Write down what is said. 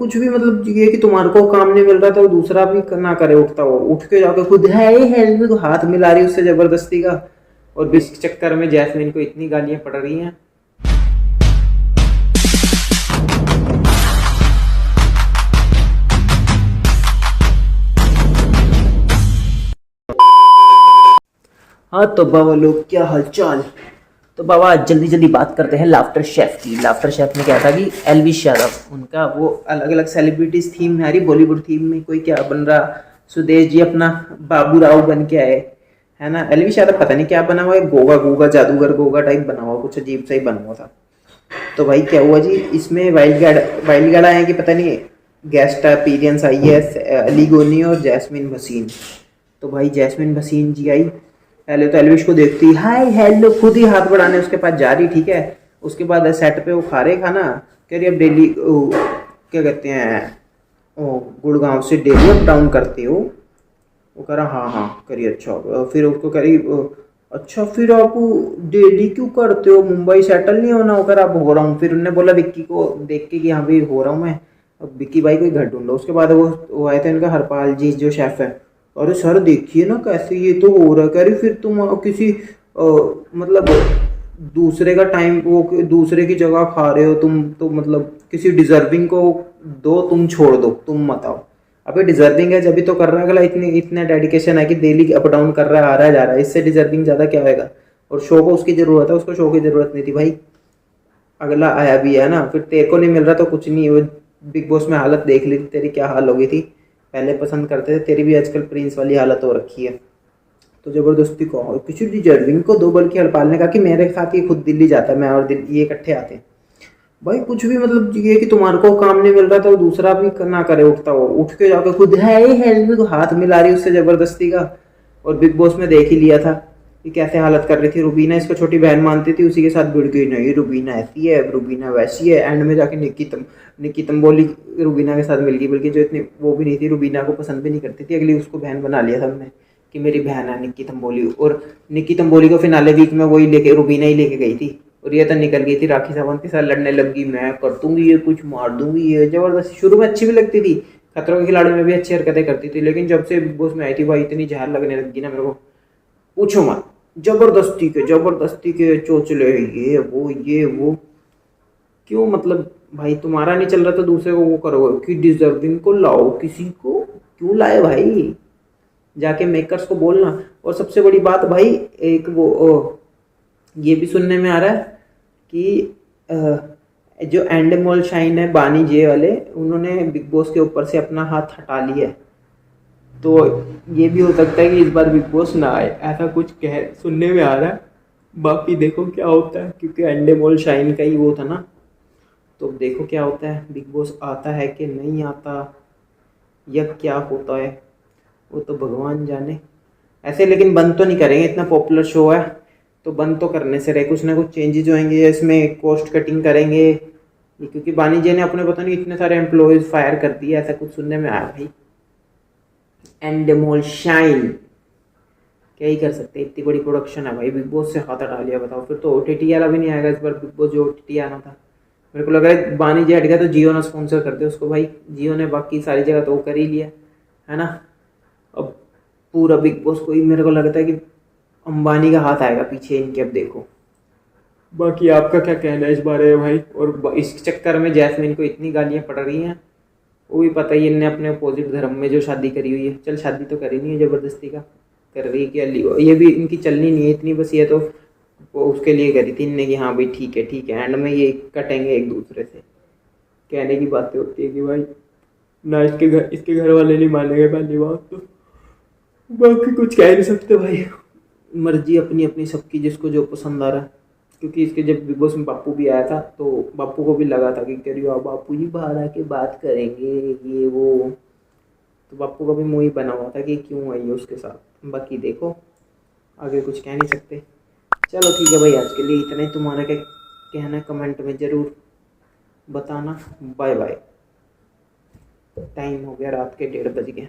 कुछ भी मतलब ये कि तुम्हारे को काम नहीं मिल रहा था, वो दूसरा भी ना करे, उठता हो उठ के जाके खुद है हेल्प को हाथ मिला रही उससे जबरदस्ती का। और इस चक्कर में जैस्मिन को इतनी गालियां पड़ रही हैं। हाँ तो बाबा लोग, क्या हालचाल। तो बाबा आज जल्दी जल्दी बात करते हैं लाफ्टर शेफ की। लाफ्टर शेफ में क्या था कि एलविश यादव, उनका वो अलग अलग सेलिब्रिटीज थीम में आ रही, बॉलीवुड थीम में कोई क्या बन रहा, सुदेश जी अपना बाबू राव बन के आए, है ना। एलविश यादव पता नहीं क्या बना हुआ है, गोगा गोगा जादूगर गोगा टाइप बना हुआ, कुछ अजीब सा ही बना हुआ था। तो भाई क्या हुआ जी, इसमें वाइल्ड गार्ड आए कि पता नहीं, गेस्ट अपीयरेंस आई है अली गोनी और जैस्मिन भसीन। तो भाई जैस्मिन भसीन जी आई, पहले तो एलविश को देखती हाय हेलो, खुद ही हाथ बढ़ाने उसके पास जा रही, ठीक है। उसके बाद सेट पे वो खा रहे खाना, कह रही अब डेली क्या कहते हैं, गुड़गांव से डेली अप डाउन करते हो। वो कह रहा हाँ हाँ करिए, अच्छा। फिर उसको करी अच्छा फिर आप डेली क्यों करते हो, मुंबई सेटल नहीं होना। वो कह रहा अब हो रहा हूँ। फिर उन्होंने बोला विक्की को देख के कि हाँ भाई हो रहा हूँ मैं, अब विक्की भाई कोई घर ढूंढो। उसके बाद वो आए थे इनका हरपाल जी जो शेफ है। अरे सर देखिए ना कैसे ये तो हो रहा है। कह रही फिर तुम किसी मतलब दूसरे का टाइम, वो दूसरे की जगह खा रहे हो तुम, तो मतलब किसी डिजर्विंग को दो, तुम छोड़ दो, तुम मत आओ। अबे डिजर्विंग है जब भी तो कर रहा है अगला, इतनी इतना डेडिकेशन है कि डेली अप डाउन कर रहा है, आ रहा है जा रहा है, इससे डिजर्विंग ज़्यादा क्या होएगा। और शो को उसकी ज़रूरत है, उसको शो की ज़रूरत नहीं थी भाई, अगला आया भी है ना। फिर तेरे को नहीं मिल रहा तो कुछ नहीं, वो बिग बॉस में हालत देख ली थी तेरी क्या हाल हो गई थी, पहले पसंद करते थे, तेरी भी आजकल प्रिंस वाली हालत हो रखी है। तो ज़बरदस्ती को और किसी डिजर्विंग को दो, बल्कि हरपाल ने कहा कि मेरे साथ ये खुद दिल्ली जाता है, मैं और दिल्ली ये इकट्ठे आते हैं। भाई कुछ भी मतलब ये कि तुम्हारे को काम नहीं मिल रहा था, वो दूसरा भी ना करे, उठता हो उठ के जाके खुद है हेल्प को हाथ मिला रही उससे जबरदस्ती का। और बिग बॉस में देख ही लिया था कि कैसे हालत कर रही थी। रुबीना इसको छोटी बहन मानती थी, उसी के साथ भिड़ गई, नहीं रुबीना ऐसी है, रुबीना वैसी है। एंड में जाके निक्की तंबोली रुबीना के साथ मिल गई, बल्कि जो इतनी वो भी नहीं थी, रुबीना को पसंद भी नहीं करती थी, अगली उसको बहन बना लिया था हमने कि मेरी बहन है निक्की तंबोली। और निक्की तंबोली को फिनाले वीक में वही लेके रुबीना ही लेके गई थी, और ये तो निकल गई थी राखी सावंत के साथ लड़ने लग गई, मैं कर दूंगी ये, कुछ मार दूंगी ये, जबरदस्ती। शुरू में अच्छी भी लगती थी, खतरों के खिलाड़ी में भी अच्छी हरकतें करती थी, लेकिन जब से बिग बॉस में आई थी भाई इतनी जहर लगने लगी ना मेरे को, पूछो मत। जबरदस्ती के चोचले, ये वो क्यों, मतलब भाई तुम्हारा नहीं चल रहा तो दूसरे को वो करो कि डिजर्विंग को लाओ, किसी को क्यों लाए भाई, जाके मेकर्स को बोलना। और सबसे बड़ी बात भाई, एक वो ये भी सुनने में आ रहा है कि जो एंडमोल शाइन है बानी जे वाले, उन्होंने बिग बॉस के ऊपर से अपना हाथ हटा लिया है। तो ये भी हो सकता है कि इस बार बिग बॉस ना आए, ऐसा कुछ कह सुनने में आ रहा है। बाकी देखो क्या होता है, क्योंकि एंडमोल शाइन का ही वो था ना। तो देखो क्या होता है, बिग बॉस आता है कि नहीं आता, या क्या होता है, वो तो भगवान जाने। ऐसे लेकिन बंद तो नहीं करेंगे, इतना पॉपुलर शो है तो बंद तो करने से रहे, कुछ ना कुछ चेंजेज होंगे इसमें, कॉस्ट कटिंग करेंगे। क्योंकि बानी जी ने अपने पता नहीं इतने सारे एम्प्लॉयज फायर कर दिए, ऐसा कुछ सुनने में आया भाई। एंडमोल शाइन क्या ही कर सकते हैं, इतनी बड़ी प्रोडक्शन है भाई, बिग बॉस से हाथ हटा लिया, बताओ। फिर तो ओटीटी वाला भी नहीं आएगा इस बार बिग बॉस, जो ओटीटी आना था। मेरे को लग रहा है बानी जी हट गया तो जियो ने स्पॉन्सर करते उसको भाई, जियो ने बाकी सारी जगह तो वो कर ही लिया है ना। अब पूरा बिग बॉस को ही मेरे को लगता है कि अंबानी का हाथ आएगा पीछे इनके, अब देखो। बाकी आपका क्या कहना है इस बारे में भाई। और इस चक्कर में जैस्मिन को इतनी गालियां पड़ रही हैं, वो भी पता ही इनने अपने अपोजिट धर्म में जो शादी करी हुई है, चल शादी तो करी नहीं है, जबरदस्ती का कर रही है कि ये भी इनकी चलनी नहीं है इतनी, बस ये तो वो उसके लिए करी थी इनने कि हाँ भाई ठीक है, एंड में ये कटेंगे एक दूसरे से। कहने की बातें होती है कि भाई ना इसके घर वाले नहीं मानेंगे पहली बात तो, बाकी कुछ कह नहीं सकते भाई, मर्जी अपनी अपनी सबकी, जिसको जो पसंद आ रहा है। क्योंकि इसके जब बिग बॉस में बापू भी आया था तो बापू को भी लगा था कि करियो आप बापू जी बाहर आके बात करेंगे ये वो, तो बापू का भी मुंह ही बना हुआ था कि क्यों आई है उसके साथ। बाकी देखो आगे कुछ कह नहीं सकते। चलो ठीक है भाई, आज के लिए इतना ही। तुम्हारा क्या कहना है कमेंट में ज़रूर बताना। बाय बाय, टाइम हो गया रात के 1:30 बज गए।